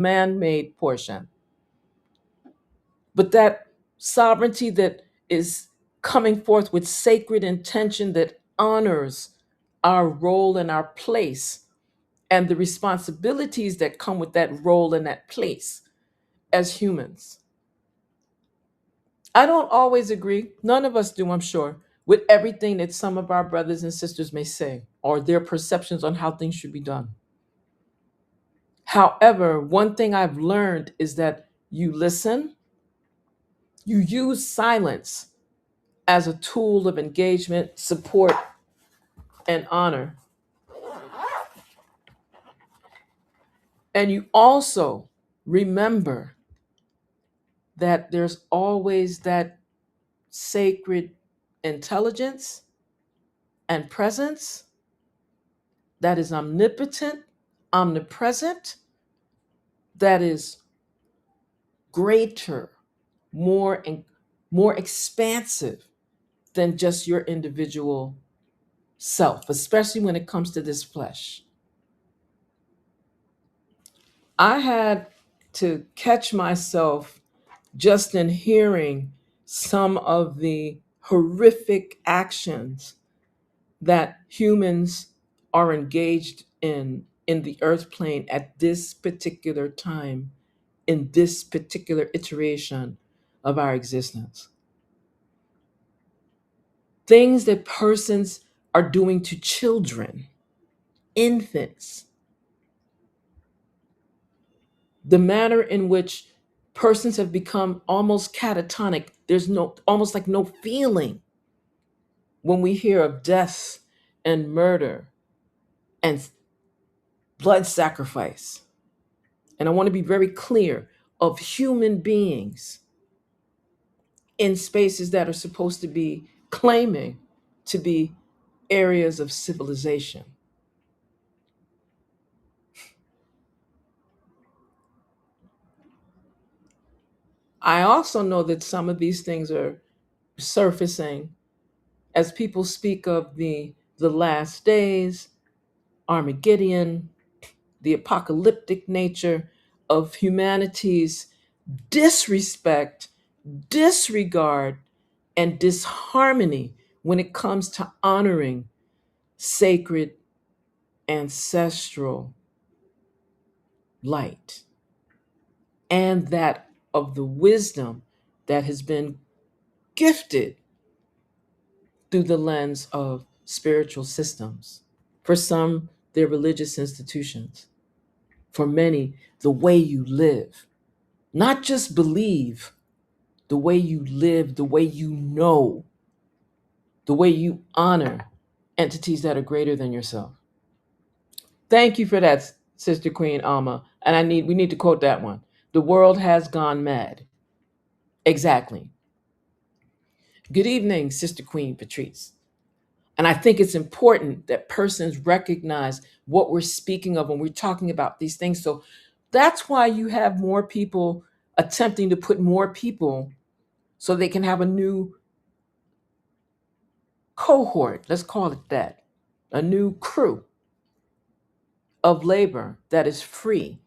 man-made portion. But that sovereignty that is coming forth with sacred intention that honors our role and our place and the responsibilities that come with that role and that place as humans. I don't always agree, none of us do, I'm sure, with everything that some of our brothers and sisters may say or their perceptions on how things should be done. However, one thing I've learned is that you listen, you use silence as a tool of engagement, support, and honor. And you also remember that there's always that sacred intelligence and presence that is omnipotent, omnipresent, that is greater, more and more expansive than just your individual self, especially when it comes to this flesh. I had to catch myself just in hearing some of the horrific actions that humans are engaged in the earth plane at this particular time, in this particular iteration of our existence. Things that persons are doing to children, infants, the manner in which persons have become almost catatonic. There's no, almost like no feeling when we hear of death and murder and blood sacrifice. And I want to be very clear, of human beings in spaces that are supposed to be claiming to be areas of civilization. I also know that some of these things are surfacing as people speak of the last days, Armageddon, the apocalyptic nature of humanity's disrespect, disregard, and disharmony when it comes to honoring sacred ancestral light and that of the wisdom that has been gifted through the lens of spiritual systems. For some, they're religious institutions. For many, the way you live, not just believe, the way you live, the way you know, the way you honor entities that are greater than yourself. Thank you for that, Sister Queen Alma. And we need to quote that one. The world has gone mad. Exactly. Good evening, Sister Queen Patrice. And I think it's important that persons recognize what we're speaking of when we're talking about these things. So that's why you have more people attempting to put more people so they can have a new cohort, let's call it that, a new crew of labor that is free